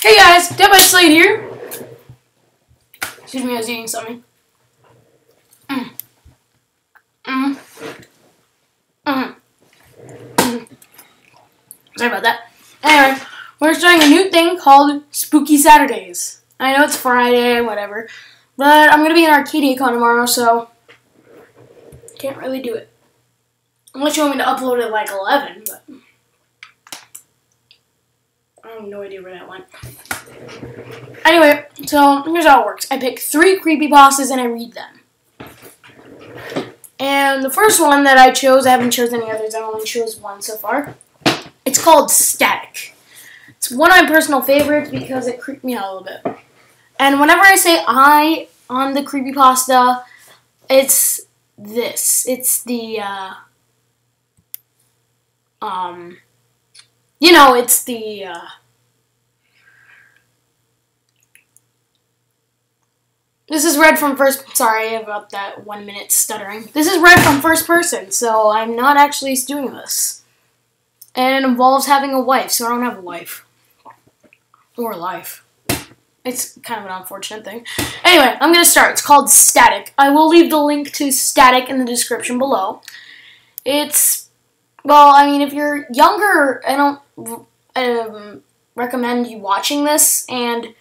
Hey guys, Dead by Slade here. Excuse me, I was eating something. Sorry about that. Anyway, we're starting a new thing called Spooky Saturdays. I know it's Friday, whatever, but I'm gonna be in Arcadiacon tomorrow, so can't really do it. Unless you want me to upload it at like 11, but I have no idea where that went. Anyway, so here's how it works. I pick 3 creepypastas and I read them. And the first one that I chose, I haven't chosen any others, I only chose one so far. It's called Static. It's one of my personal favorites because it creeped me out a little bit. And whenever I say I on the creepypasta, it's this. It's the, it's the, this is read from first, sorry about that 1 minute stuttering. This is read from first person, so I'm not actually doing this. And it involves having a wife, so I don't have a wife. Or life. It's kind of an unfortunate thing. Anyway, I'm going to start. It's called Static. I will leave the link to Static in the description below. It's, well, I mean, if you're younger, I don't recommend you watching this, and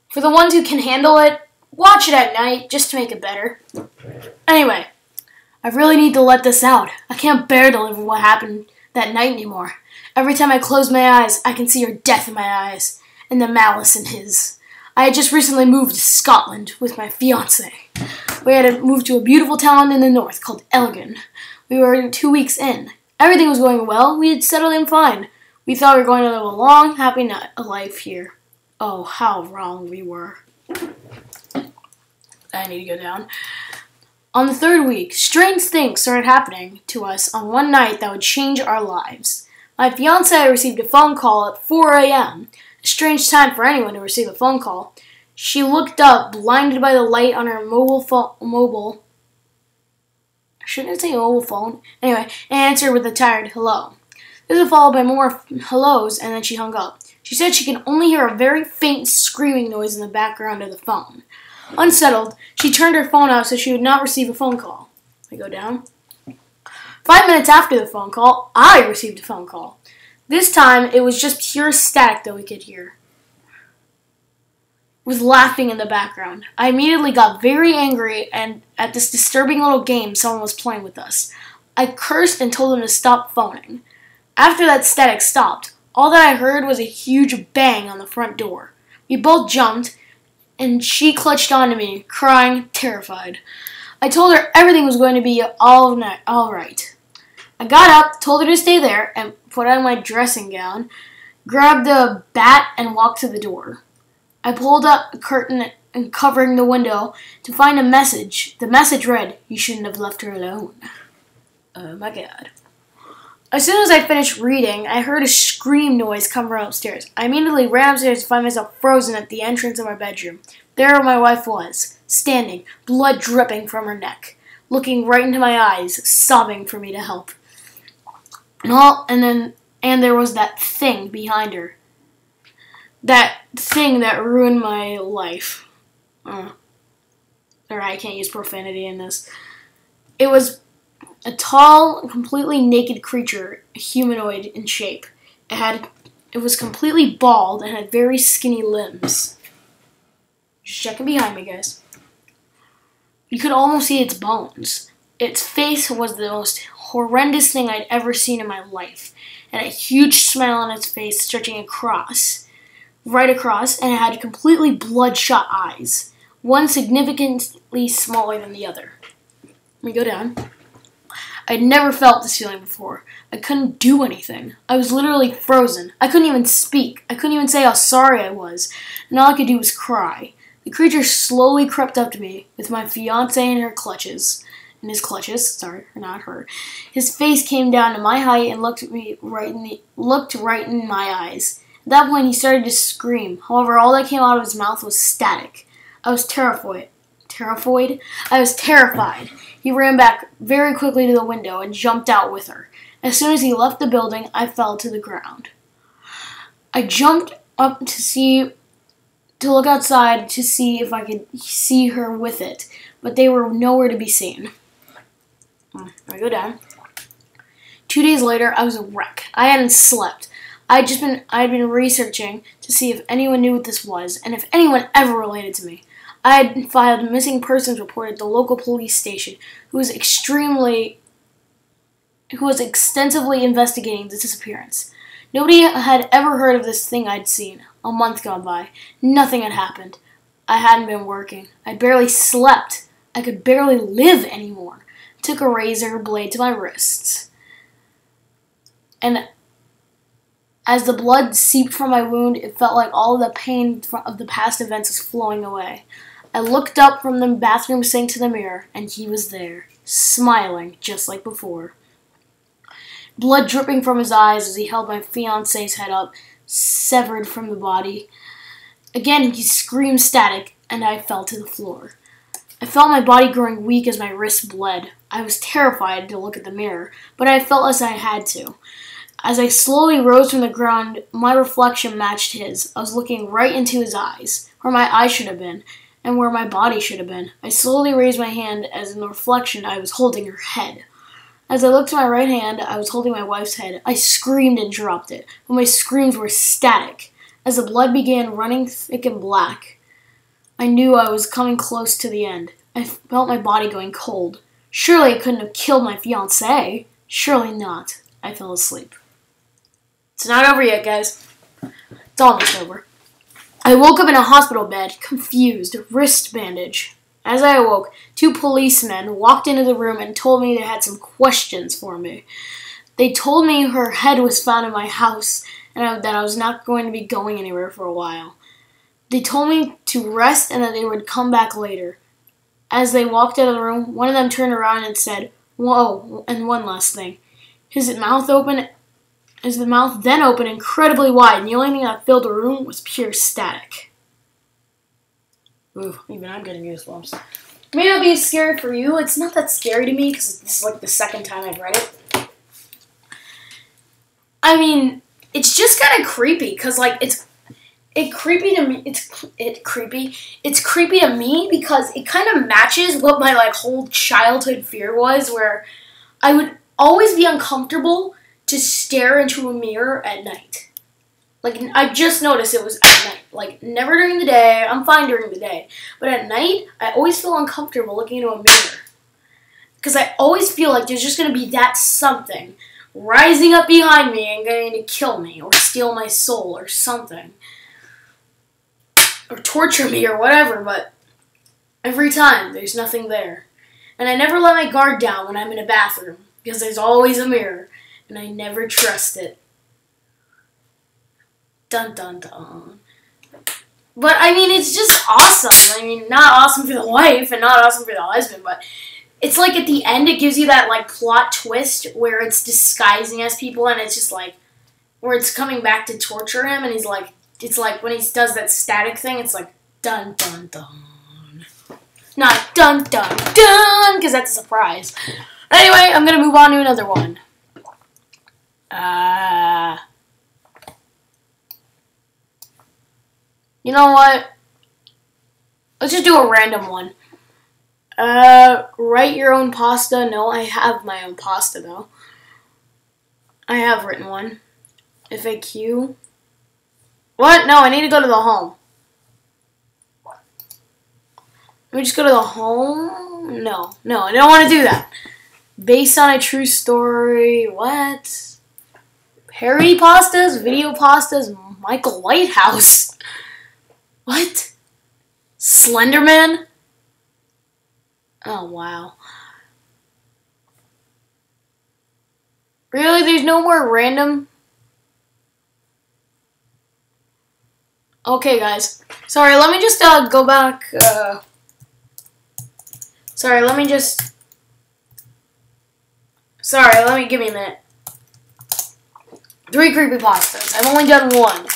for the ones who can handle it, watch it at night just to make it better. Anyway, I really need to let this out. I can't bear to live with what happened that night anymore. Every time I close my eyes, I can see your death in my eyes and the malice in his. I had just recently moved to Scotland with my fiancé. We had moved to a beautiful town in the north called Elgin. We were 2 weeks in. Everything was going well. We had settled in fine. We thought we were going to live a long, happy life here. Oh, how wrong we were. I need to go down. On the 3rd week, strange things started happening to us on one night that would change our lives. My fiancée received a phone call at 4 a.m., a strange time for anyone to receive a phone call. She looked up, blinded by the light on her shouldn't I say mobile phone? Anyway, and answered with a tired hello. This was followed by more hellos, and then she hung up. She said she could only hear a very faint screaming noise in the background of the phone. Unsettled, she turned her phone off so she would not receive a phone call. I go down. 5 minutes after the phone call, I received a phone call. This time, it was just pure static that we could hear, with laughing in the background. I immediately got very angry and at this disturbing little game someone was playing with us. I cursed and told them to stop phoning. After that static stopped, all that I heard was a huge bang on the front door. We both jumped, and she clutched onto me, crying, terrified. I told her everything was going to be all right. I got up, told her to stay there, and put on my dressing gown, grabbed a bat, and walked to the door. I pulled up a curtain and covering the window to find a message. The message read, "You shouldn't have left her alone." Oh my god. As soon as I finished reading, I heard a scream noise come from upstairs. I immediately ran upstairs to find myself frozen at the entrance of my bedroom. There my wife was, standing, blood dripping from her neck, looking right into my eyes, sobbing for me to help. And there was that thing behind her. That thing that ruined my life. Or I can't use profanity in this. It was a tall, completely naked creature, humanoid in shape. It was completely bald and had very skinny limbs. Just checking behind me, guys. You could almost see its bones. Its face was the most horrendous thing I'd ever seen in my life. It had a huge smile on its face stretching right across, and it had completely bloodshot eyes, one significantly smaller than the other. Let me go down. I'd never felt this feeling before. I couldn't do anything. I was literally frozen. I couldn't even speak. I couldn't even say how sorry I was, and all I could do was cry. The creature slowly crept up to me, with my fiancé in his clutches, sorry, not her. His face came down to my height and looked right in my eyes. At that point, he started to scream. However, all that came out of his mouth was static. I was terrified. I was terrified. He ran back very quickly to the window and jumped out with her. As soon as he left the building, I fell to the ground. I jumped up to look outside to see if I could see her with it, but they were nowhere to be seen. I go down. 2 days later, I was a wreck. I hadn't slept. I had been researching to see if anyone knew what this was, and if anyone ever related to me. I had filed a missing persons report at the local police station, who was extensively investigating the disappearance. Nobody had ever heard of this thing I'd seen. A month gone by. Nothing had happened. I hadn't been working. I barely slept. I could barely live anymore. I took a razor blade to my wrists. And as the blood seeped from my wound, it felt like all of the pain of the past events was flowing away. I looked up from the bathroom sink to the mirror, and he was there, smiling just like before. Blood dripping from his eyes as he held my fiancé's head up, severed from the body. Again, he screamed static, and I fell to the floor. I felt my body growing weak as my wrists bled. I was terrified to look at the mirror, but I felt as I had to. As I slowly rose from the ground, my reflection matched his. I was looking right into his eyes, where my eyes should have been, and where my body should have been. I slowly raised my hand as in the reflection I was holding her head. As I looked to my right hand, I was holding my wife's head. I screamed and dropped it, but my screams were static. As the blood began running thick and black, I knew I was coming close to the end. I felt my body going cold. Surely I couldn't have killed my fiancé. Surely not. I fell asleep. It's not over yet, guys. It's almost over. I woke up in a hospital bed, confused, wrist bandage. As I awoke, 2 policemen walked into the room and told me they had some questions for me. They told me her head was found in my house and that I was not going to be going anywhere for a while. They told me to rest and that they would come back later. As they walked out of the room, one of them turned around and said, "Whoa," and one last thing. His mouth then opened incredibly wide, and the only thing that filled the room was pure static. Ooh, even I'm getting goosebumps. It may not be scary for you. It's not that scary to me because this is like the second time I've read it. I mean, it's just kind of creepy because like it's creepy to me. It's creepy to me because it kind of matches what my like whole childhood fear was, where I would always be uncomfortable to stare into a mirror at night. Like, I just noticed it was at night. Like, never during the day. I'm fine during the day. But at night, I always feel uncomfortable looking into a mirror. Because I always feel like there's just going to be that something rising up behind me and going to kill me or steal my soul or something. Or torture me or whatever, but every time, there's nothing there. And I never let my guard down when I'm in a bathroom because there's always a mirror, and I never trust it. Dun dun dun. But I mean, it's just awesome. I mean, not awesome for the wife and not awesome for the husband, but it's like at the end it gives you that like plot twist where it's disguising as people and it's just like where it's coming back to torture him and he's like, it's like when he does that static thing, it's like dun dun dun. Not dun dun dun, because that's a surprise. Anyway, I'm gonna move on to another one. You know what? Let's just do a random one. Write your own pasta. No, I have my own pasta, though. I have written one. FAQ. What? No, I need to go to the home. Let me just go to the home? No, I don't want to do that. Based on a true story. What? Parody pastas? Video pastas? Michael Whitehouse? What? Slenderman? Oh, wow. Really? There's no more random? Okay, guys. Sorry, let me just go back. Sorry, let me give me a minute. 3 creepypastas. I've only done 1.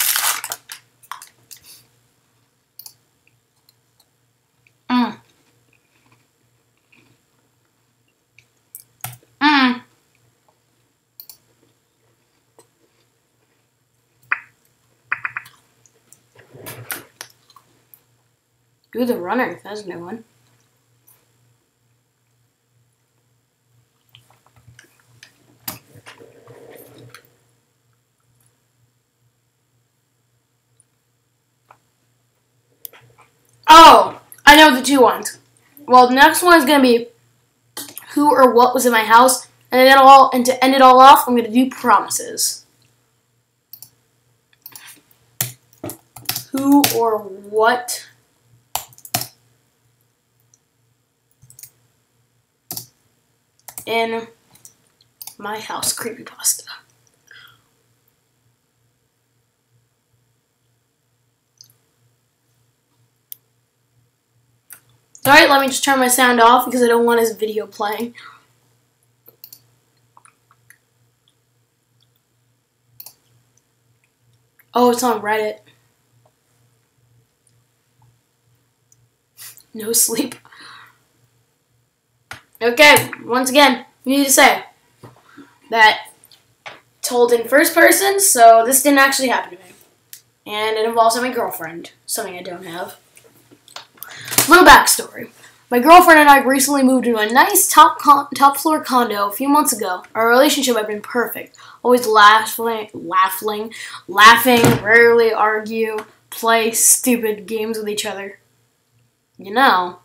Do the runner. That's a new one. Oh, I know the two ones. Well, the next one is going to be who or what was in my house. And to end it all off, I'm going to do promises. Who or what in my house? Creepypasta. Alright, let me just turn my sound off because I don't want his video playing. Oh, it's on Reddit. No sleep. Okay, once again, we need to say that told in first person, so this didn't actually happen to me. And it involves my girlfriend, something I don't have. Little backstory. My girlfriend and I recently moved into a nice top floor condo a few months ago. Our relationship had been perfect. Always laughing, rarely argue, play stupid games with each other. You know,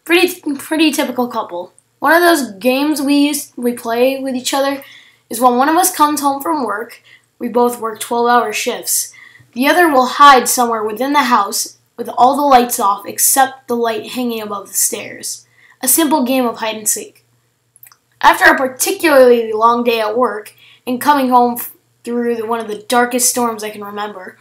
pretty typical couple. One of those games we play with each other is when one of us comes home from work, we both work 12-hour shifts. The other will hide somewhere within the house with all the lights off except the light hanging above the stairs. A simple game of hide and seek. After a particularly long day at work and coming home through one of the darkest storms I can remember,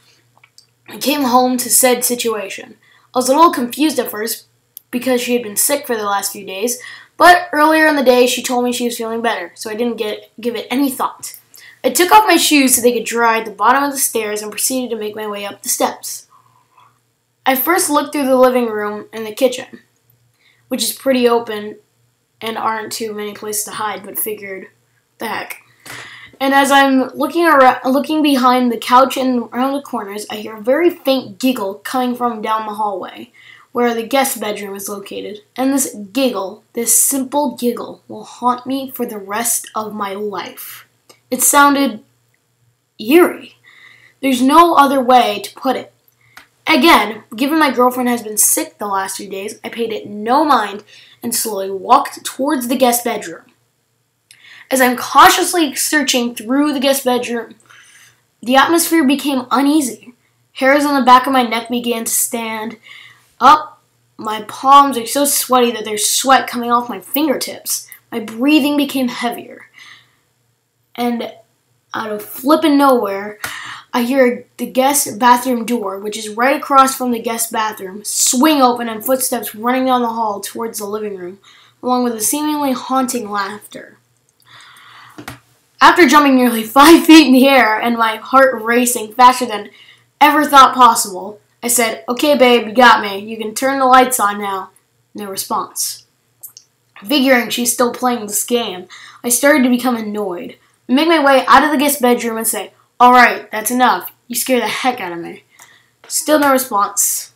I came home to said situation. I was a little confused at first because she had been sick for the last few days, but earlier in the day she told me she was feeling better, so I didn't give it any thought. I took off my shoes so they could dry at the bottom of the stairs and proceeded to make my way up the steps. I first looked through the living room and the kitchen, which is pretty open and aren't too many places to hide, but figured, the heck. And as I'm looking behind the couch and around the corners, I hear a very faint giggle coming from down the hallway, where the guest bedroom is located. And this giggle, this simple giggle, will haunt me for the rest of my life. It sounded eerie. There's no other way to put it. Again, given my girlfriend has been sick the last few days, I paid it no mind and slowly walked towards the guest bedroom. As I'm cautiously searching through the guest bedroom, the atmosphere became uneasy. Hairs on the back of my neck began to stand up. My palms are so sweaty that there's sweat coming off my fingertips. My breathing became heavier. And out of flippin' nowhere, I hear the guest bathroom door, which is right across from the guest bathroom, swing open and footsteps running down the hall towards the living room, along with a seemingly haunting laughter. After jumping nearly 5 feet in the air and my heart racing faster than ever thought possible, I said, "Okay, babe, you got me. You can turn the lights on now." No response. Figuring she's still playing this game, I started to become annoyed. I make my way out of the guest bedroom and say, "Alright, that's enough. You scare the heck out of me." Still no response.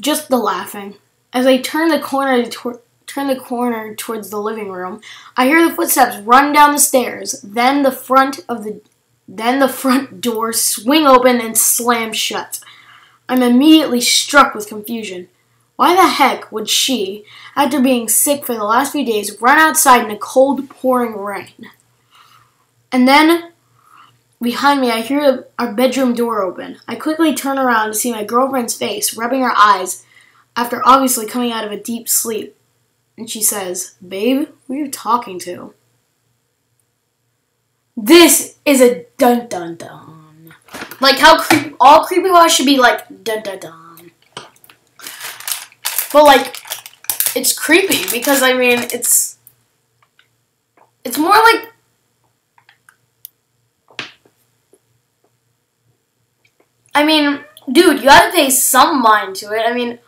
Just the laughing. As I turn the corner towards the living room, I hear the footsteps run down the stairs, then the front door swing open and slam shut. I'm immediately struck with confusion. Why the heck would she, after being sick for the last few days, run outside in a cold, pouring rain? And then, behind me, I hear our bedroom door open. I quickly turn around to see my girlfriend's face, rubbing her eyes, after obviously coming out of a deep sleep. And she says, "Babe, who are you talking to?" This is a dun-dun-dun. Like how all creepypasta should be like dun-dun-dun. But like, it's creepy because, I mean, it's more like, I mean, dude, you gotta pay some mind to it. I mean,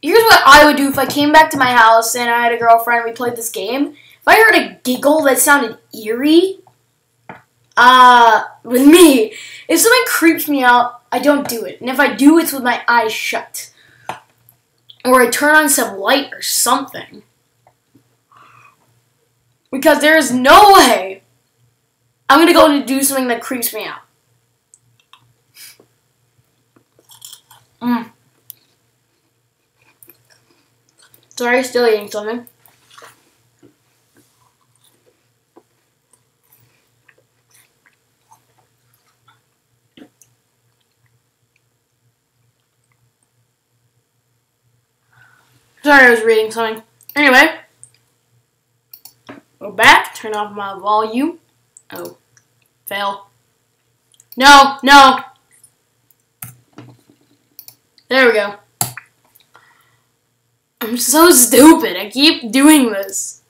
here's what I would do if I came back to my house and I had a girlfriend and we played this game. If I heard a giggle that sounded eerie, with me, If something creeps me out, I don't do it. And if I do, it's with my eyes shut. Or I turn on some light or something. Because there is no way I'm going to go and do something that creeps me out. Sorry, still eating something. Sorry, I was reading something. Anyway, go back, turn off my volume. Oh, fail. No. There we go. I'm so stupid. I keep doing this.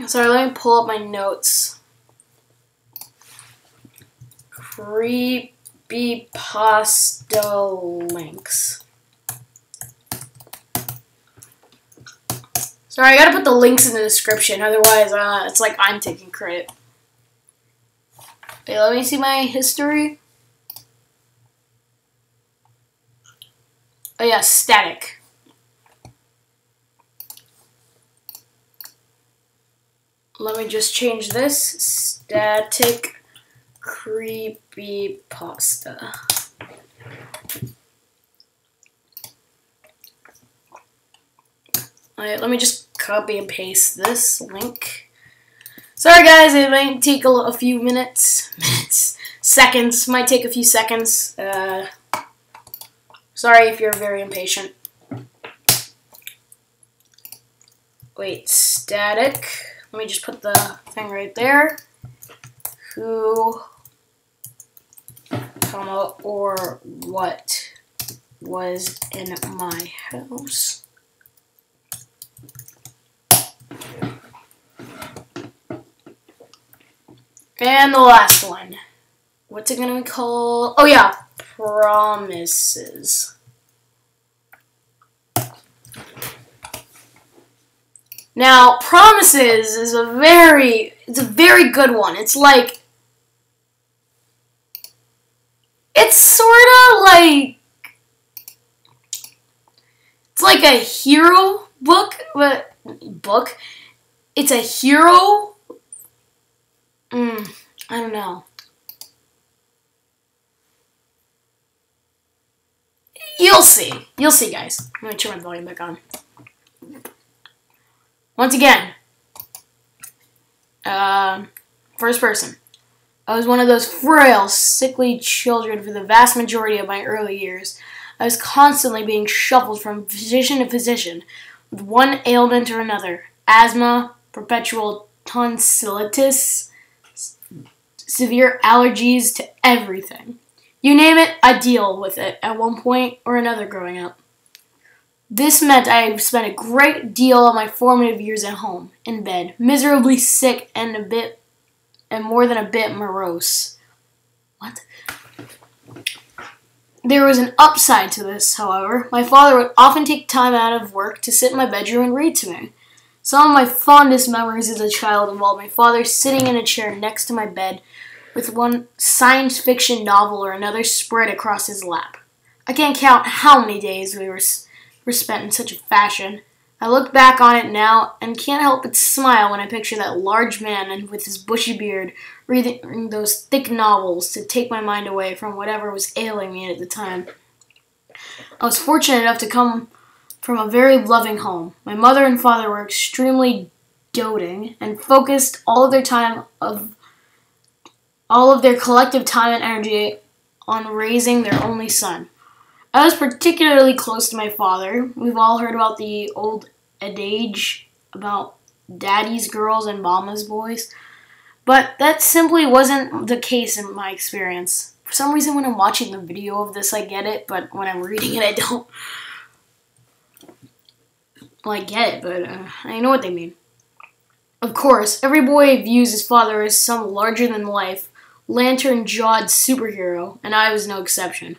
Sorry, let me pull up my notes. Creepypasta links. Sorry, I gotta put the links in the description, otherwise it's like I'm taking credit. Wait, let me see my history. Oh yeah, static. Let me just change this. Static creepypasta. Alright, let me just copy and paste this link. Sorry guys, it might take a few seconds. Might take a few seconds. Sorry if you're very impatient. Wait, static. Let me just put the thing right there. Who, comma, or what was in my house? And the last one. What's it gonna be called? Oh yeah, promises. Now, promises is a very good one. It's like, it's sort of like, it's like a hero book, it's a hero, I don't know. You'll see, guys. I'm gonna turn my volume back on. Once again, first person. I was one of those frail, sickly children for the vast majority of my early years. I was constantly being shuffled from physician to physician, with one ailment or another. Asthma, perpetual tonsillitis, severe allergies to everything. You name it, I deal with it at one point or another growing up. This meant I spent a great deal of my formative years at home, in bed, miserably sick and more than a bit morose. What? There was an upside to this, however. My father would often take time out of work to sit in my bedroom and read to me. Some of my fondest memories as a child involved my father sitting in a chair next to my bed with one science fiction novel or another spread across his lap. I can't count how many days we were spent in such a fashion. I look back on it now and can't help but smile when I picture that large man and with his bushy beard reading those thick novels to take my mind away from whatever was ailing me at the time. I was fortunate enough to come from a very loving home. My mother and father were extremely doting and focused all of their collective time and energy on raising their only son. I was particularly close to my father. We've all heard about the old adage about daddy's girls and mama's boys, but that simply wasn't the case in my experience. For some reason, when I'm watching the video of this, I get it, but when I'm reading it, I don't. Well, I get it, but I know what they mean. Of course, every boy views his father as some larger-than-life, lantern-jawed superhero, and I was no exception.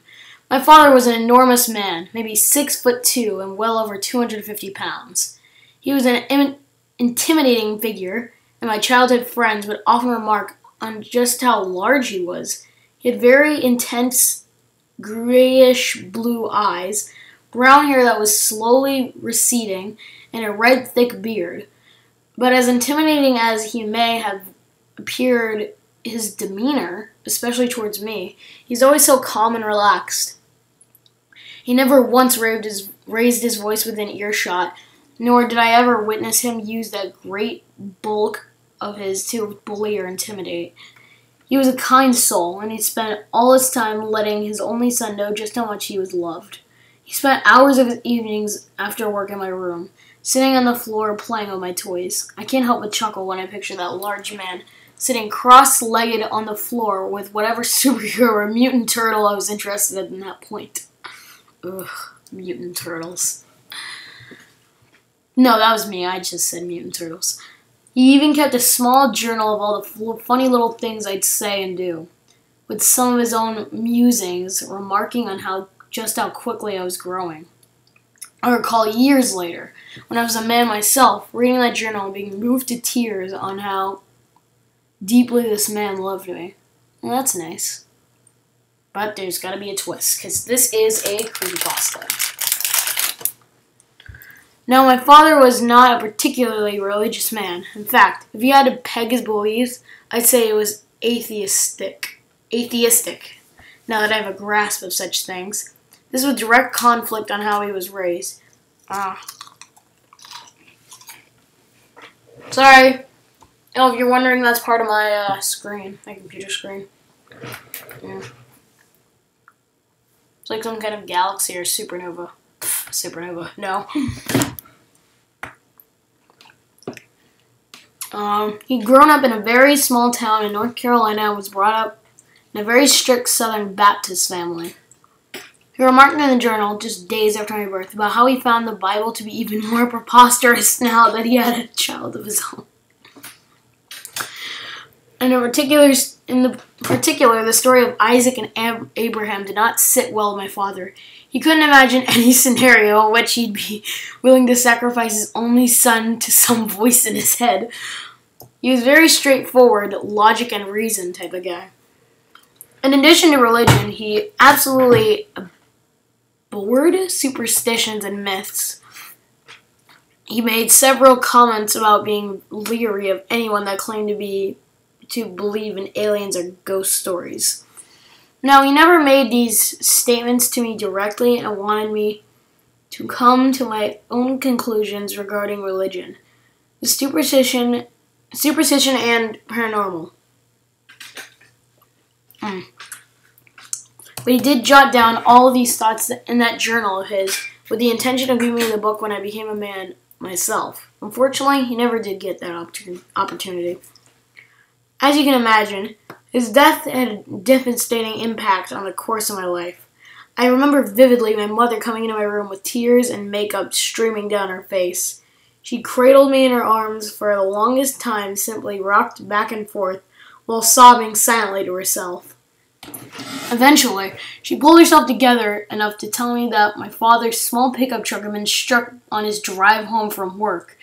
My father was an enormous man, maybe 6'2" and well over 250 pounds. He was an intimidating figure, and my childhood friends would often remark on just how large he was. He had very intense grayish blue eyes, brown hair that was slowly receding, and a red thick beard. But as intimidating as he may have appeared, his demeanor, especially towards me, he's always so calm and relaxed. He never once raised his voice within earshot, nor did I ever witness him use that great bulk of his to bully or intimidate. He was a kind soul, and he spent all his time letting his only son know just how much he was loved. He spent hours of his evenings after work in my room, sitting on the floor playing with my toys. I can't help but chuckle when I picture that large man sitting cross-legged on the floor with whatever superhero or mutant turtle I was interested in at that point. Ugh, mutant turtles. No, that was me. I just said mutant turtles. He even kept a small journal of all the funny little things I'd say and do, with some of his own musings, remarking on just how quickly I was growing. I recall years later, when I was a man myself, reading that journal and being moved to tears on how deeply this man loved me. Well, that's nice. But there's gotta be a twist, because this is a creepypasta. Now, my father was not a particularly religious man. In fact, if he had to peg his beliefs, I'd say it was atheistic. Now that I have a grasp of such things. This was direct conflict on how he was raised. Sorry. Oh, if you're wondering, that's part of my screen, my computer screen. Yeah. It's like some kind of galaxy or supernova. Supernova, no. He'd grown up in a very small town in North Carolina and was brought up in a very strict Southern Baptist family. He remarked in the journal, just days after my birth, about how he found the Bible to be even more preposterous now that he had a child of his own. In particular, the story of Isaac and Abraham did not sit well with my father. He couldn't imagine any scenario in which he'd be willing to sacrifice his only son to some voice in his head. He was very straightforward, logic and reason type of guy. In addition to religion, he absolutely abhorred superstitions and myths. He made several comments about being leery of anyone that claimed to believe in aliens or ghost stories. Now, he never made these statements to me directly and wanted me to come to my own conclusions regarding religion, the superstition and paranormal. But he did jot down all of these thoughts in that journal of his with the intention of giving me the book when I became a man myself. Unfortunately, he never did get that opportunity. As you can imagine, his death had a devastating impact on the course of my life. I remember vividly my mother coming into my room with tears and makeup streaming down her face. She cradled me in her arms for the longest time, simply rocked back and forth while sobbing silently to herself. Eventually, she pulled herself together enough to tell me that my father's small pickup truck had been struck on his drive home from work.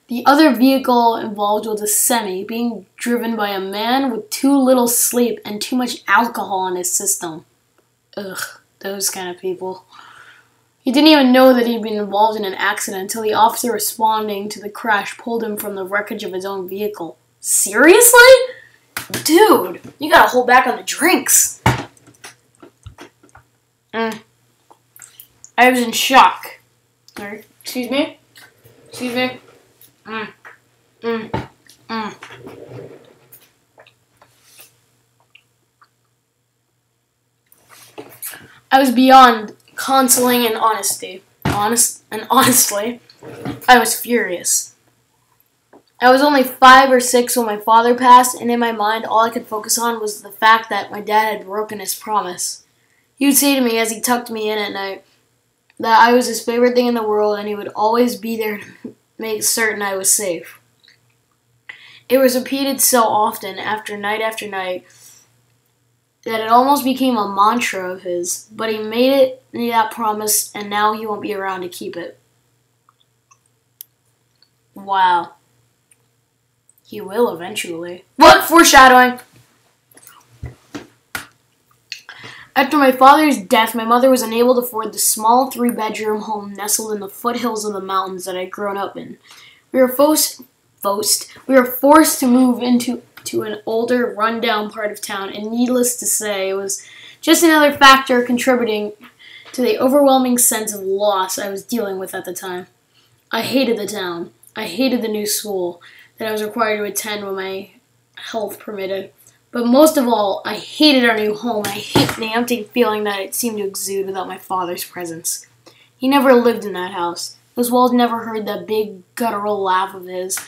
The other vehicle involved was a semi, being driven by a man with too little sleep and too much alcohol in his system. Ugh, those kind of people. He didn't even know that he'd been involved in an accident until the officer responding to the crash pulled him from the wreckage of his own vehicle. Seriously? Dude, you gotta hold back on the drinks. I was in shock. Sorry. Excuse me? I was beyond consoling and honestly, I was furious. I was only 5 or 6 when my father passed, and in my mind, all I could focus on was the fact that my dad had broken his promise. He would say to me as he tucked me in at night that I was his favorite thing in the world and he would always be there to make certain I was safe. It was repeated so often, after night, that it almost became a mantra of his, but he made that promise, and now he won't be around to keep it. Wow. He will eventually. What? Foreshadowing! After my father's death, my mother was unable to afford the small 3-bedroom home nestled in the foothills of the mountains that I'd grown up in. We were forced to move into an older, run-down part of town, and needless to say, it was just another factor contributing to the overwhelming sense of loss I was dealing with at the time. I hated the town. I hated the new school that I was required to attend when my health permitted. But most of all, I hated our new home. I hated the empty feeling that it seemed to exude without my father's presence. He never lived in that house. Those walls never heard that big guttural laugh of his,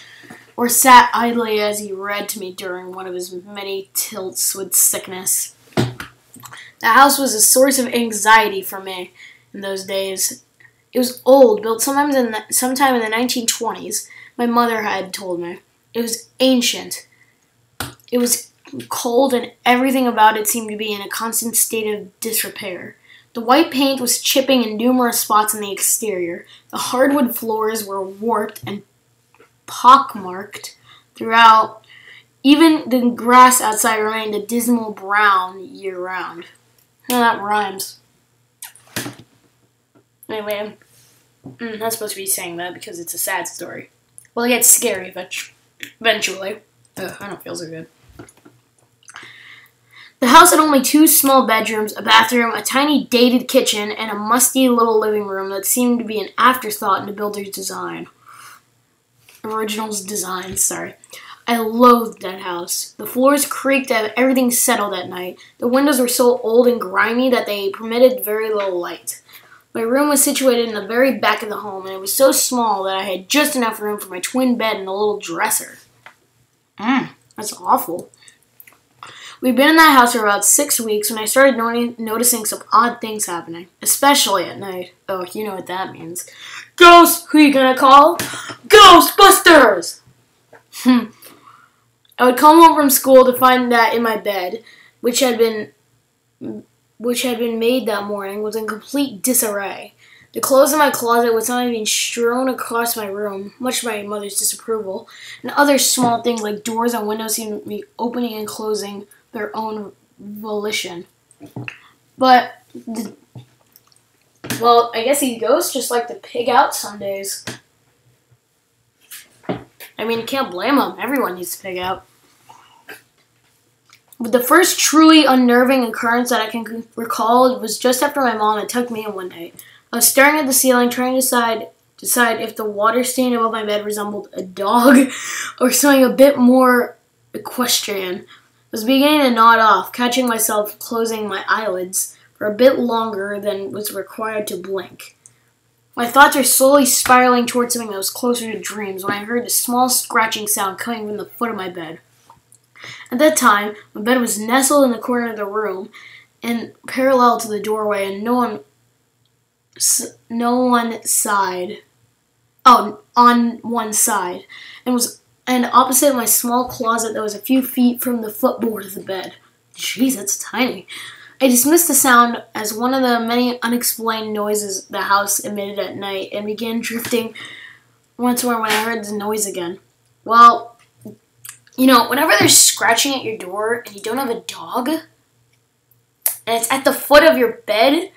or sat idly as he read to me during one of his many tilts with sickness. The house was a source of anxiety for me in those days. It was old, built sometime in the 1920s, my mother had told me. It was ancient. It was cold, and everything about it seemed to be in a constant state of disrepair. The white paint was chipping in numerous spots on the exterior. The hardwood floors were warped and pockmarked throughout. Even the grass outside remained a dismal brown year-round. Now that rhymes. Anyway, I'm not supposed to be saying that because it's a sad story. Well, it gets scary eventually. Ugh, I don't feel so good. The house had only 2 small bedrooms, a bathroom, a tiny dated kitchen, and a musty little living room that seemed to be an afterthought in the builder's design. Original's design, sorry. I loathed that house. The floors creaked and everything settled at night. The windows were so old and grimy that they permitted very little light. My room was situated in the very back of the home, and it was so small that I had just enough room for my twin bed and a little dresser. That's awful. We'd been in that house for about 6 weeks when I started noticing some odd things happening, especially at night. Oh, you know what that means. Ghosts! Who you gonna call? Ghostbusters! I would come home from school to find that in my bed, which had been made that morning, was in complete disarray. The clothes in my closet would sometimes be strewn across my room, much to my mother's disapproval, and other small things like doors and windows seemed to be opening and closing their own volition. But, well, I guess these ghosts just like to pig out some days. I mean, you can't blame them. Everyone needs to pig out. But the first truly unnerving occurrence that I can recall was just after my mom had tucked me in one day. I was staring at the ceiling, trying to decide if the water stain above my bed resembled a dog or something a bit more equestrian. I was beginning to nod off, catching myself closing my eyelids for a bit longer than was required to blink. My thoughts were slowly spiraling towards something that was closer to dreams when I heard a small scratching sound coming from the foot of my bed. At that time, my bed was nestled in the corner of the room and parallel to the doorway, and on one side, and opposite my small closet that was a few feet from the footboard of the bed. Jeez, that's tiny. I dismissed the sound as one of the many unexplained noises the house emitted at night and began drifting once more when I heard the noise again. Well, you know, whenever they're scratching at your door and you don't have a dog, and it's at the foot of your bed,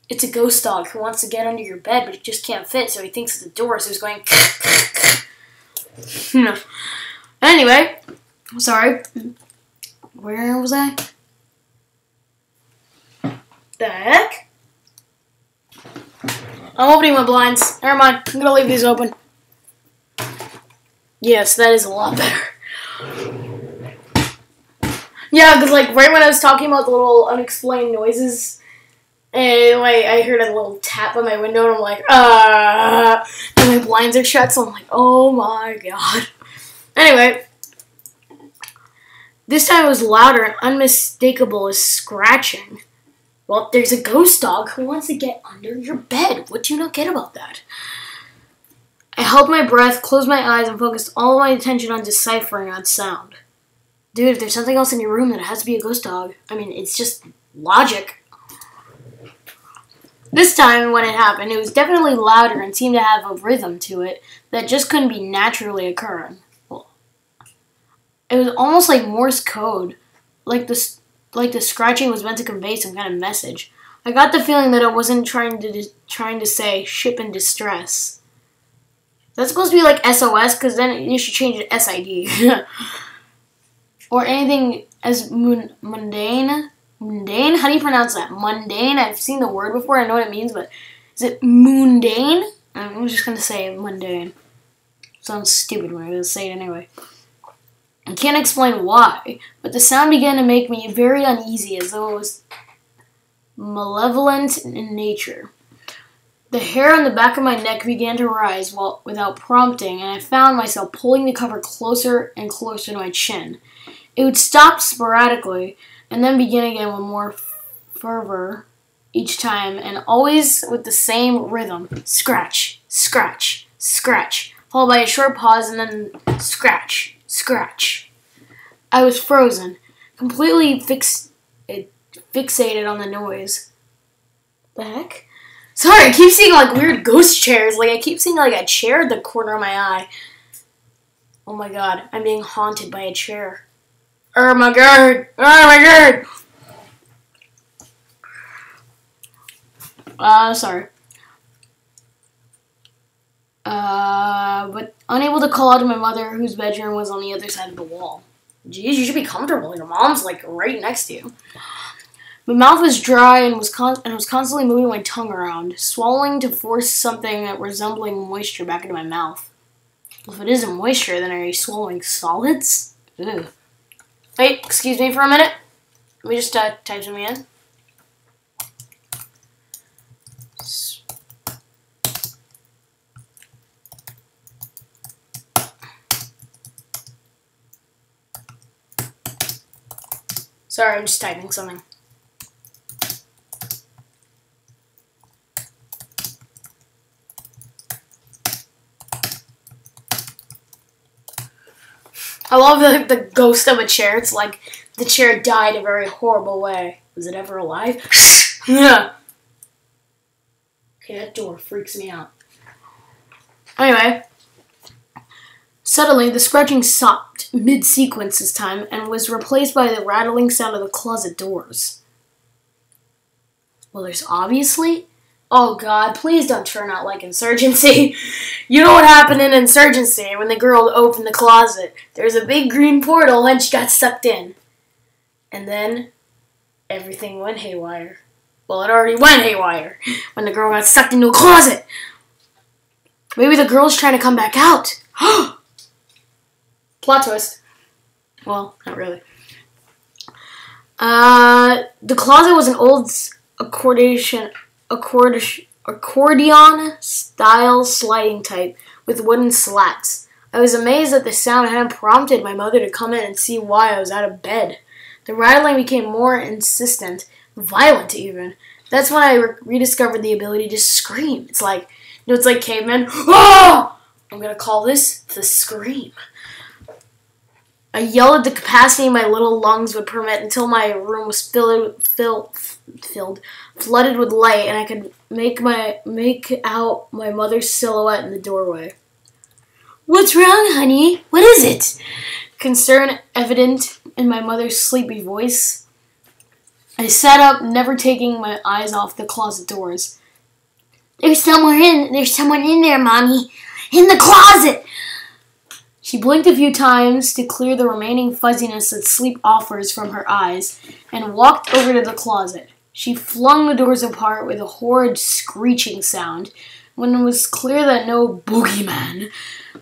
it's a ghost dog who wants to get under your bed, but he just can't fit, so he thinks it's the door, so he's going... No. Anyway, sorry. Where was I? The heck? I'm opening my blinds. Never mind. I'm gonna leave these open. Yes, that is a lot better. Yeah, because like right when I was talking about the little unexplained noises, and I heard a little tap on my window, and I'm like, and my blinds are shut, so I'm like, oh my god. Anyway, this time it was louder and unmistakable as scratching. Well, there's a ghost dog who wants to get under your bed. What do you not get about that? I held my breath, closed my eyes, and focused all my attention on deciphering that sound. Dude, if there's something else in your room, then it has to be a ghost dog. I mean, it's just logic. This time, when it happened, it was definitely louder and seemed to have a rhythm to it that just couldn't be naturally occurring. Well, it was almost like Morse code, like the like the scratching was meant to convey some kind of message. I got the feeling that it wasn't trying to say ship in distress. That's supposed to be like SOS, because then you should change it to SID. Or anything as mundane. Mundane? How do you pronounce that? Mundane? I've seen the word before. I know what it means, but is it mundane? I'm just going to say mundane. Sounds stupid when I just say it anyway. I can't explain why, but the sound began to make me very uneasy, as though it was malevolent in nature. The hair on the back of my neck began to rise without prompting, and I found myself pulling the cover closer and closer to my chin. It would stop sporadically, and then begin again with more fervor each time, and always with the same rhythm. Scratch, scratch, scratch, followed by a short pause, and then scratch, scratch. I was frozen, completely fixated on the noise. The heck? Sorry, I keep seeing like weird ghost chairs. Like I keep seeing like a chair at the corner of my eye. Oh my god, I'm being haunted by a chair. Oh my god! Oh my god! Sorry. But unable to call out to my mother, whose bedroom was on the other side of the wall. Jeez, you should be comfortable. Your mom's like right next to you. My mouth was dry and was constantly moving my tongue around, swallowing to force something resembling moisture back into my mouth. If it isn't moisture, then are you swallowing solids? Ew. Wait, excuse me for a minute. Let me just type something in. Sorry, I'm just typing something. I love the ghost of a chair. It's like the chair died a very horrible way. Was it ever alive? Yeah. Okay, that door freaks me out. Anyway, suddenly the scratching stopped mid-sequence this time and was replaced by the rattling sound of the closet doors. Well, there's obviously... Oh god, please don't turn out like Insurgency. You know what happened in Insurgency when the girl opened the closet. There's a big green portal and she got sucked in. And then everything went haywire. Well, it already went haywire when the girl got sucked into a closet. Maybe the girl's trying to come back out. Plot twist. Well, not really. The closet was an old accordion-style sliding type with wooden slats. I was amazed that the sound hadn't prompted my mother to come in and see why I was out of bed. The rattling became more insistent, violent even. That's when I rediscovered the ability to scream. It's like, you know, it's like cavemen. Oh! I'm gonna call this the scream. I yelled at the capacity my little lungs would permit until my room was flooded with light, and I could make out my mother's silhouette in the doorway. "What's wrong, honey? What is it?" Concern evident in my mother's sleepy voice. I sat up, never taking my eyes off the closet doors. There's someone in there, Mommy. In the closet! She blinked a few times to clear the remaining fuzziness that sleep offers from her eyes, and walked over to the closet. She flung the doors apart with a horrid screeching sound. When it was clear that no boogeyman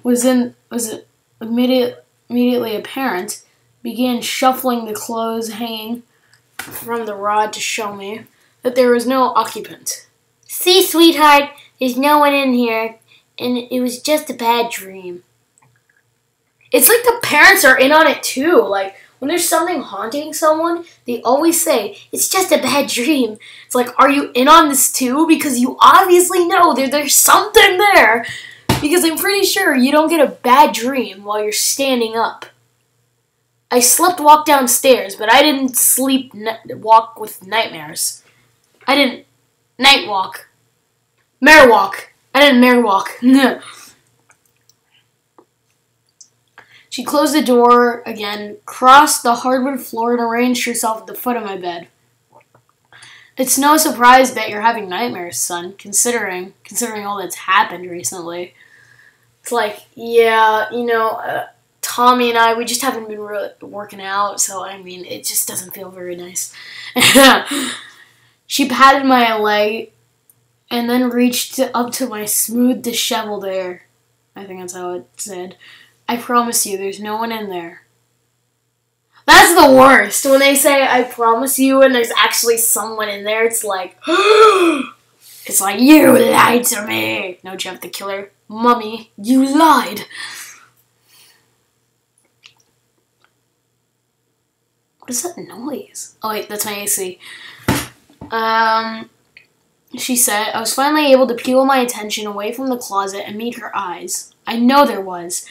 was immediately apparent, began shuffling the clothes hanging from the rod to show me that there was no occupant. See, sweetheart, there's no one in here, and it was just a bad dream. It's like the parents are in on it too. Like, when there's something haunting someone, they always say, it's just a bad dream. It's like, are you in on this too? Because you obviously know there's something there. Because I'm pretty sure you don't get a bad dream while you're standing up. I walk downstairs, but I didn't walk with nightmares. I didn't night walk. Mare walk. I didn't mare walk. She closed the door again, crossed the hardwood floor, and arranged herself at the foot of my bed. It's no surprise that you're having nightmares, son, considering all that's happened recently. It's like, yeah, Tommy and I, we just haven't been really working out, so, it just doesn't feel very nice. She patted my leg and then reached up to my smooth, disheveled hair. I think that's how it said. I promise you, there's no one in there. That's the worst. When they say, I promise you, and there's actually someone in there, it's like, it's like, you lied to me. No, Jeff the Killer. Mummy, you lied. What is that noise? Oh, wait, that's my AC. She said, I was finally able to peel my attention away from the closet and meet her eyes. I know there was,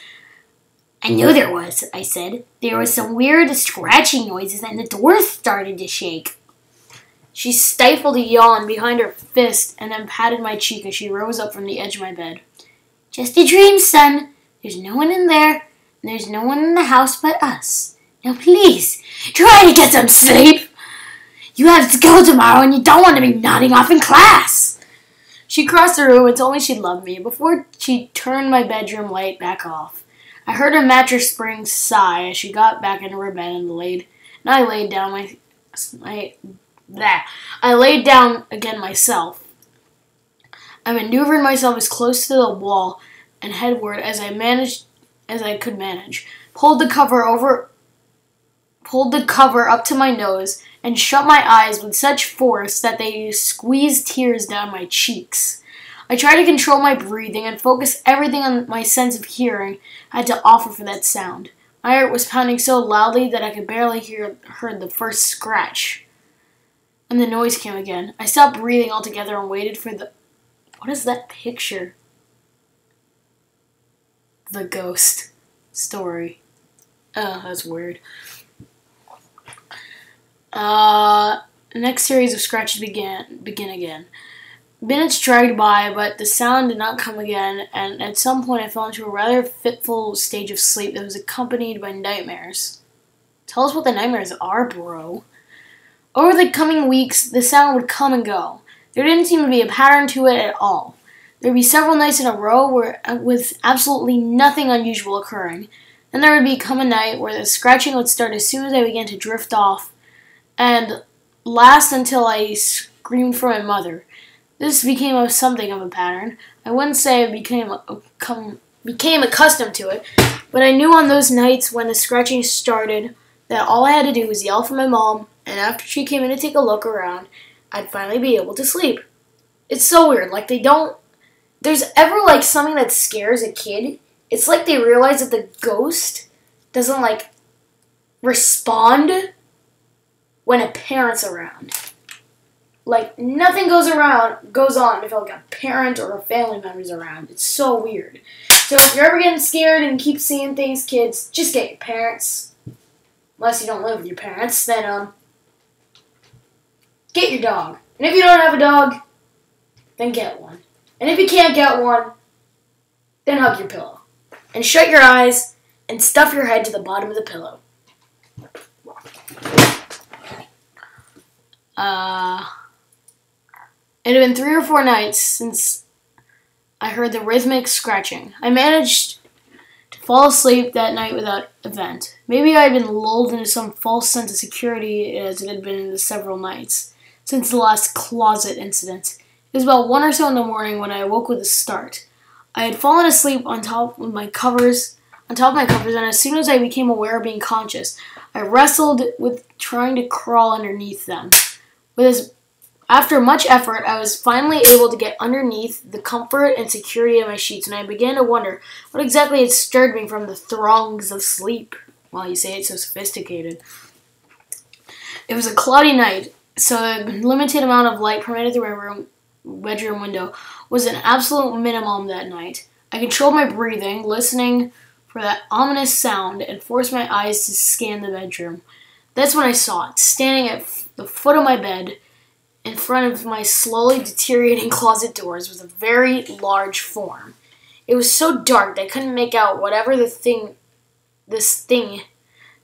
I said. There was some weird scratching noises and the door started to shake. She stifled a yawn behind her fist and then patted my cheek as she rose up from the edge of my bed. Just a dream, son. There's no one in there, and there's no one in the house but us. Now please, try to get some sleep. You have to go tomorrow and you don't want to be nodding off in class. She crossed the room and told me she loved me before she turned my bedroom light back off. I heard her mattress spring sigh as she got back into her bed and I laid down again myself. I maneuvered myself as close to the wall and headward as I could manage. Pulled the cover up to my nose and shut my eyes with such force that they squeezed tears down my cheeks. I tried to control my breathing and focus everything on my sense of hearing I had to offer for that sound. My heart was pounding so loudly that I could barely heard the first scratch. And the noise came again. I stopped breathing altogether and waited for the... What is that picture? The ghost story. Oh, that's weird. Next series of scratches begin again. Minutes dragged by, but the sound did not come again, and at some point I fell into a rather fitful stage of sleep that was accompanied by nightmares. Tell us what the nightmares are, bro. Over the coming weeks, the sound would come and go. There didn't seem to be a pattern to it at all. There would be several nights in a row with absolutely nothing unusual occurring. Then there would become a night where the scratching would start as soon as I began to drift off, and last until I screamed for my mother. This became something of a pattern. I wouldn't say I became accustomed to it, but I knew on those nights when the scratching started that all I had to do was yell for my mom, and after she came in to take a look around, I'd finally be able to sleep. It's so weird. There's ever something that scares a kid, it's like they realize that the ghost doesn't respond when a parent's around. Nothing goes on if a parent or a family member's around. It's so weird. So if you're ever getting scared and keep seeing things, kids, just get your parents. Unless you don't live with your parents, then get your dog. And if you don't have a dog, then get one. And if you can't get one, then hug your pillow. And shut your eyes and stuff your head to the bottom of the pillow. It had been 3 or 4 nights since I heard the rhythmic scratching. I managed to fall asleep that night without event. Maybe I had been lulled into some false sense of security as it had been in the several nights since the last closet incident. It was about 1 or so in the morning when I awoke with a start. I had fallen asleep on top of my covers, and as soon as I became aware of being conscious, I wrestled with trying to crawl underneath them. After much effort, I was finally able to get underneath the comfort and security of my sheets, and I began to wonder what exactly had stirred me from the throngs of sleep. Well, you say it's so sophisticated. It was a cloudy night, so the limited amount of light permitted through my bedroom window was an absolute minimum that night. I controlled my breathing, listening for that ominous sound, and forced my eyes to scan the bedroom. That's when I saw it, standing at the foot of my bed, in front of my slowly deteriorating closet doors, was a very large form. It was so dark that I couldn't make out whatever the thing this thing,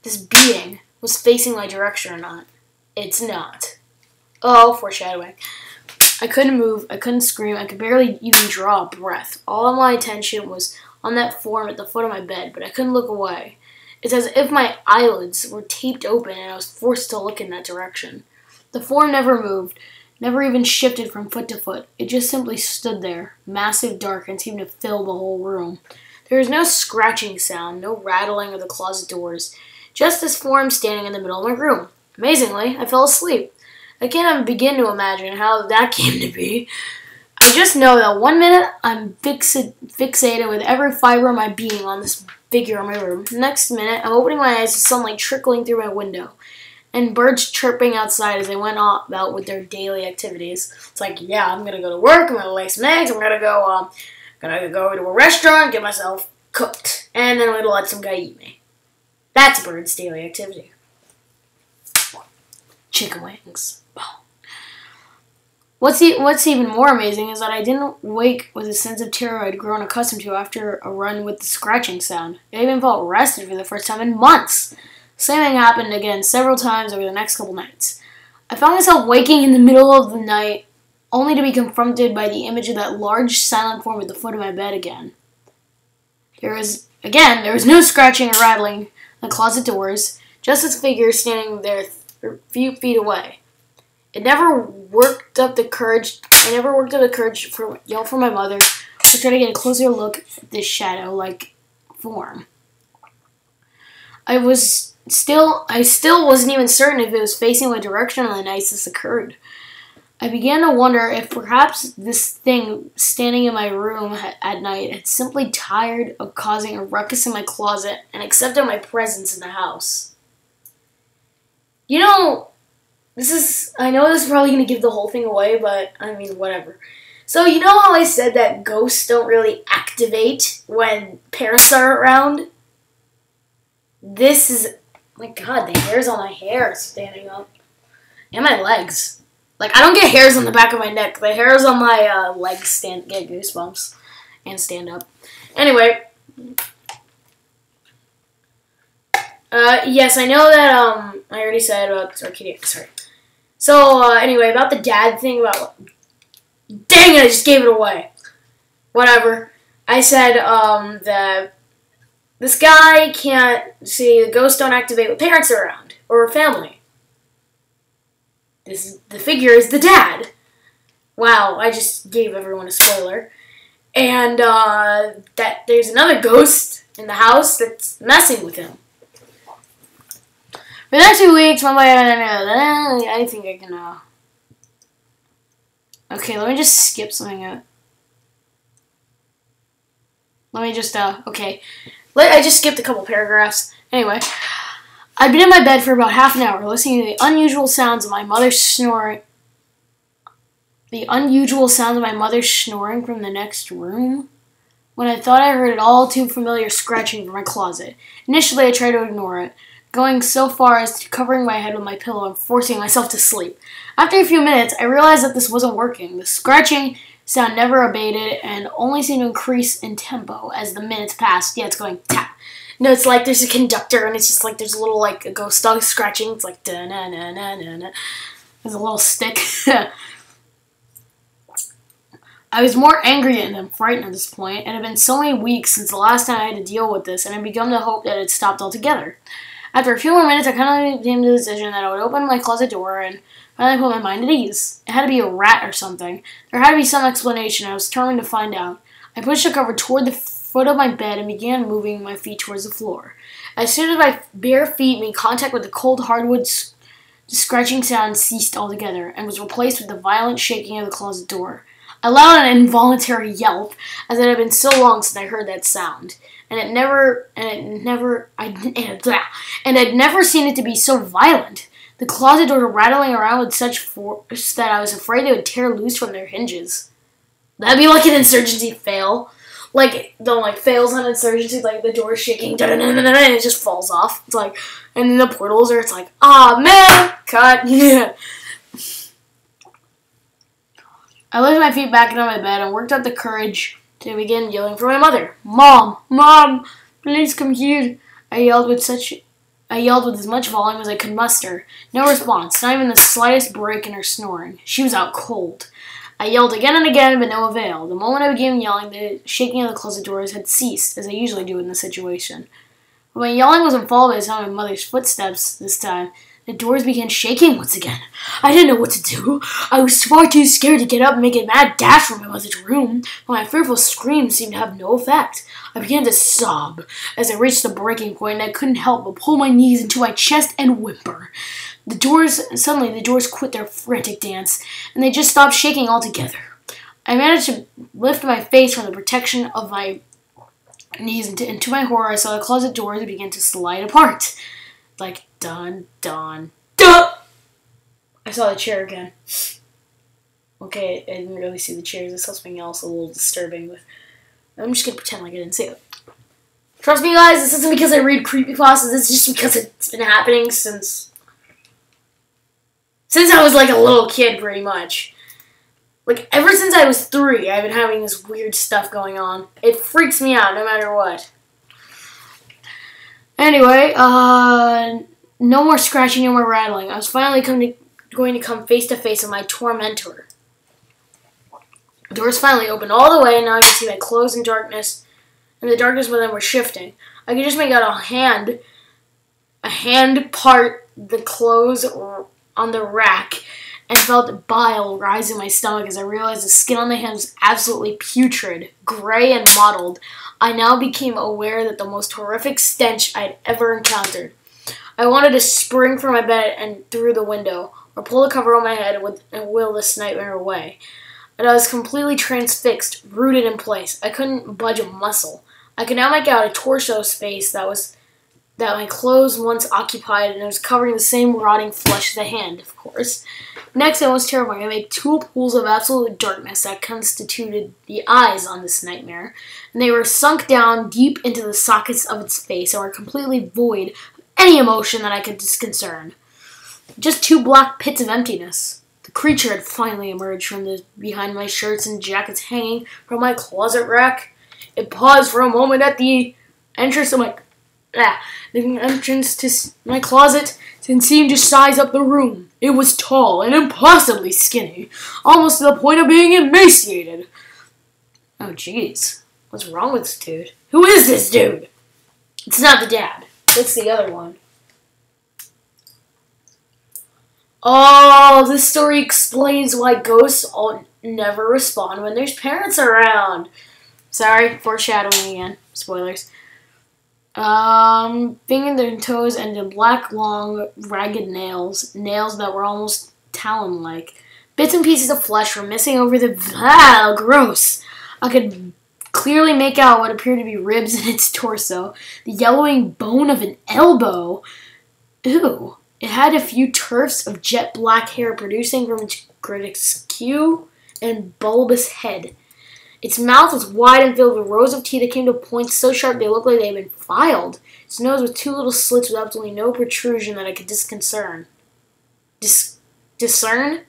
this being, was facing my direction or not. It's not. Oh, foreshadowing. I couldn't move, I couldn't scream, I could barely even draw a breath. All of my attention was on that form at the foot of my bed, but I couldn't look away. It's as if my eyelids were taped open and I was forced to look in that direction. The form never moved, never even shifted from foot to foot. It just simply stood there, massive, dark, and seemed to fill the whole room. There was no scratching sound, no rattling of the closet doors, just this form standing in the middle of my room. Amazingly, I fell asleep. I can't even begin to imagine how that came to be. I just know that 1 minute I'm fixated with every fiber of my being on this figure in my room. The next minute, I'm opening my eyes to sunlight trickling through my window and birds chirping outside as they went about with their daily activities. It's like, yeah, I'm gonna go to work. I'm gonna lay some eggs. I'm gonna go to a restaurant, get myself cooked, and then I'm gonna let some guy eat me. That's a bird's daily activity. Chicken wings. What's even more amazing is that I didn't wake with a sense of terror I'd grown accustomed to after a run with the scratching sound. I even felt rested for the first time in months. The same thing happened again several times over the next couple nights. I found myself waking in the middle of the night only to be confronted by the image of that large silent form at the foot of my bed again. There was no scratching or rattling the closet doors, just this figure standing there a few feet away. I never worked up the courage to yell for my mother or try to get a closer look at this shadow-like form. I still wasn't even certain if it was facing my direction on the nights this occurred. I began to wonder if perhaps this thing standing in my room at night had simply tired of causing a ruckus in my closet and accepted my presence in the house. You know, I know this is probably going to give the whole thing away, but I mean, whatever. So, you know how I said that ghosts don't really activate when parents are around? This is, my God, the hairs on my hair standing up. And my legs. Like, I don't get hairs on the back of my neck. The hairs on my legs get goosebumps and stand up. Anyway. Yes, I know that, I already said about Arcadia. Sorry. So, anyway, about the dad thing about... Dang it, I just gave it away. Whatever. I said, that this guy can't see the ghosts don't activate with parents around, or family. The figure is the dad. Wow, I just gave everyone a spoiler. And, that there's another ghost in the house that's messing with him. For the next 2 weeks, I think I can, Okay, let me just skip something out. Okay. I just skipped a couple paragraphs. Anyway, I'd been in my bed for about half an hour, listening to the unusual sounds of my mother snoring. The unusual sounds of my mother snoring from the next room, when I thought I heard an all too familiar scratching from my closet. Initially, I tried to ignore it, going so far as to covering my head with my pillow and forcing myself to sleep. After a few minutes, I realized that this wasn't working. The scratching sound never abated and only seemed to increase in tempo as the minutes passed. Yeah, it's going tap. No, it's like there's a conductor and it's just like there's a little like a ghost dog scratching. It's like da na na na na na. There's a little stick. I was more angry than frightened at this point. It had been so many weeks since the last time I had to deal with this, and I begun to hope that it stopped altogether. After a few more minutes, I kind of came to the decision that I would open my closet door and finally put my mind at ease. It had to be a rat or something. There had to be some explanation. I was determined to find out. I pushed the cover toward the foot of my bed and began moving my feet towards the floor. As soon as my bare feet made contact with the cold hardwood, the scratching sound ceased altogether and was replaced with the violent shaking of the closet door. I let out an involuntary yelp, as it had been so long since I heard that sound, and I'd never seen it to be so violent. The closet doors were rattling around with such force that I was afraid they would tear loose from their hinges. That'd be like an insurgency fail. Like, fails on insurgency, like the door's shaking, and it just falls off. It's like, and then the portals are, it's like, ah, man, cut. Yeah. I lifted my feet back into my bed and worked up the courage to begin yelling for my mother. Mom, please come here. I yelled with as much volume as I could muster. No response, not even the slightest break in her snoring. She was out cold. I yelled again and again, but no avail. The moment I began yelling, the shaking of the closet doors had ceased, as I usually do in this situation. But my yelling wasn't followed by the sound of my mother's footsteps this time. The doors began shaking once again. I didn't know what to do. I was far too scared to get up and make a mad dash for my mother's room, but my fearful screams seemed to have no effect. I began to sob as I reached the breaking point, and I couldn't help but pull my knees into my chest and whimper. Suddenly the doors quit their frantic dance, and they just stopped shaking altogether. I managed to lift my face from the protection of my knees, and to my horror, I saw the closet doors begin to slide apart. Like, dun, dun, dun! I saw the chair again. Okay, I didn't really see the chairs. I saw something else a little disturbing, but I'm just gonna pretend like I didn't see it. Trust me, guys, this isn't because I read creepypastas. It's just because it's been happening since I was like a little kid, pretty much. Like, ever since I was 3, I've been having this weird stuff going on. It freaks me out no matter what. Anyway, no more scratching, no more rattling. I was finally going to come face to face with my tormentor. The doors finally opened all the way, and now I could see my clothes in darkness, and the darkness within were shifting. I could just make out a hand part the clothes on the rack, and felt bile rise in my stomach as I realized the skin on the hand was absolutely putrid, gray and mottled. I now became aware that the most horrific stench I had ever encountered. I wanted to spring from my bed and through the window, or pull the cover on my head and will this nightmare away. But I was completely transfixed, rooted in place. I couldn't budge a muscle. I could now make out a torso space that my clothes once occupied, and it was covering the same rotting flesh as the hand, of course. Next, and most terrifying, I made 2 pools of absolute darkness that constituted the eyes on this nightmare, and they were sunk down deep into the sockets of its face and were completely void of any emotion that I could discern. Just 2 black pits of emptiness. The creature had finally emerged from behind my shirts and jackets hanging from my closet rack. It paused for a moment at the entrance to my closet and seemed to size up the room. It was tall and impossibly skinny, almost to the point of being emaciated. Oh, jeez. What's wrong with this dude? Who is this dude? It's not the dad. It's the other one. Oh, this story explains why ghosts all never respond when there's parents around. Sorry, foreshadowing again. Spoilers. Fingering their toes ended black, long, ragged nails that were almost talon-like. Bits and pieces of flesh were missing over the... gross! I could clearly make out what appeared to be ribs in its torso. The yellowing bone of an elbow. Ew. It had a few tufts of jet black hair producing from its grotesque and bulbous head. Its mouth was wide and filled with rows of teeth that came to points so sharp they looked like they had been filed. Its nose was 2 little slits with absolutely no protrusion that I could discern. Discern?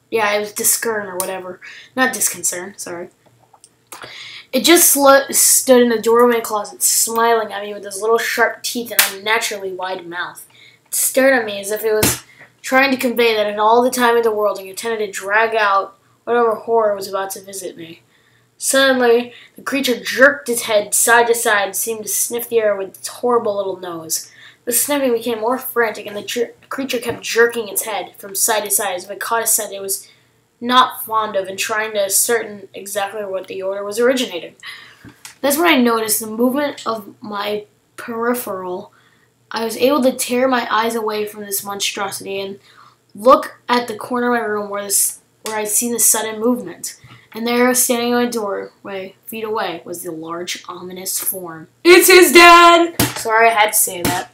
Yeah, it was discern or whatever. Not disconcern, sorry. It just stood in the doorway of my closet, smiling at me with those little sharp teeth and unnaturally wide mouth. It stared at me as if it was trying to convey that it had all the time in the world and intended to drag out whatever horror was about to visit me. Suddenly, the creature jerked its head side to side and seemed to sniff the air with its horrible little nose. The sniffing became more frantic, and the creature kept jerking its head from side to side as if it caught a scent it was not fond of and trying to ascertain exactly what the odor was originating. That's when I noticed the movement of my peripheral. I was able to tear my eyes away from this monstrosity and look at the corner of my room where I'd seen the sudden movement. And there, standing in my doorway, feet away, was the large, ominous form. It's his dad! Sorry, I had to say that.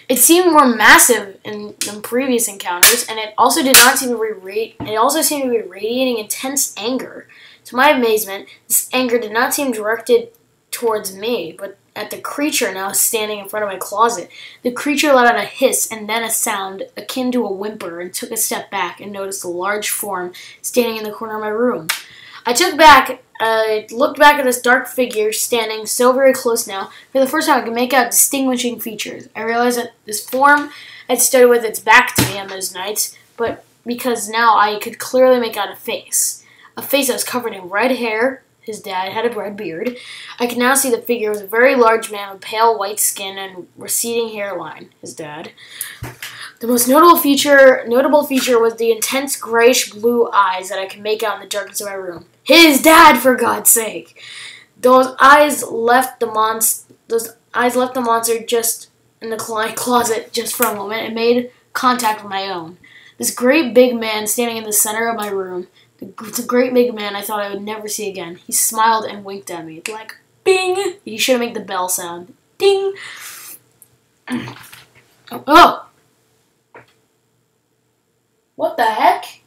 It seemed more massive than previous encounters, and it also seemed to be radiating intense anger. To my amazement, this anger did not seem directed towards me, but at the creature now standing in front of my closet. The creature let out a hiss and then a sound akin to a whimper and took a step back and noticed a large form standing in the corner of my room. I took back I looked back at this dark figure standing so very close now. For the first time, I could make out distinguishing features. I realized that this form had stood with its back to me on those nights, but because now I could clearly make out a face. A face that was covered in red hair. His dad had a red beard. I could now see the figure was a very large man with pale white skin and receding hairline. His dad. The most notable feature was the intense grayish-blue eyes that I could make out in the darkness of my room. His dad, for God's sake! Those eyes left the monster just in the closet just for a moment and made contact with my own. This great big man standing in the center of my room. The great big man I thought I would never see again. He smiled and winked at me. Like, bing! You should have made the bell sound. Ding! Oh! What the heck?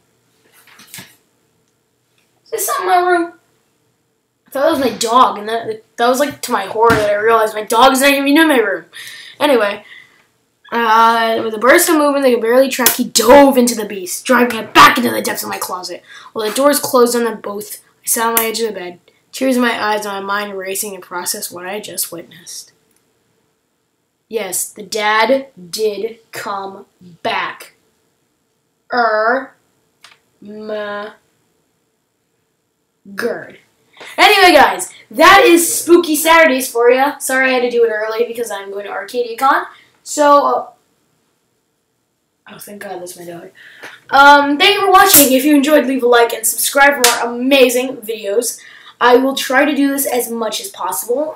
Is there something in my room? I thought that was my dog, and that was like to my horror that I realized my dog is not even in my room. Anyway, with a burst of movement they could barely track, he dove into the beast, driving it back into the depths of my closet. While the doors closed on them both, I sat on my edge of the bed, tears in my eyes and my mind racing to process what I had just witnessed. Yes, the dad did come back. Gerd. Anyway, guys, that is Spooky Saturdays for you. Sorry I had to do it early because I'm going to ArcadiaCon. So, oh, thank God, that's my dog. Thank you for watching. If you enjoyed, leave a like and subscribe for more amazing videos. I will try to do this as much as possible.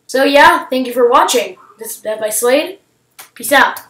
So, yeah, thank you for watching. This is Dead by Slade. Peace out.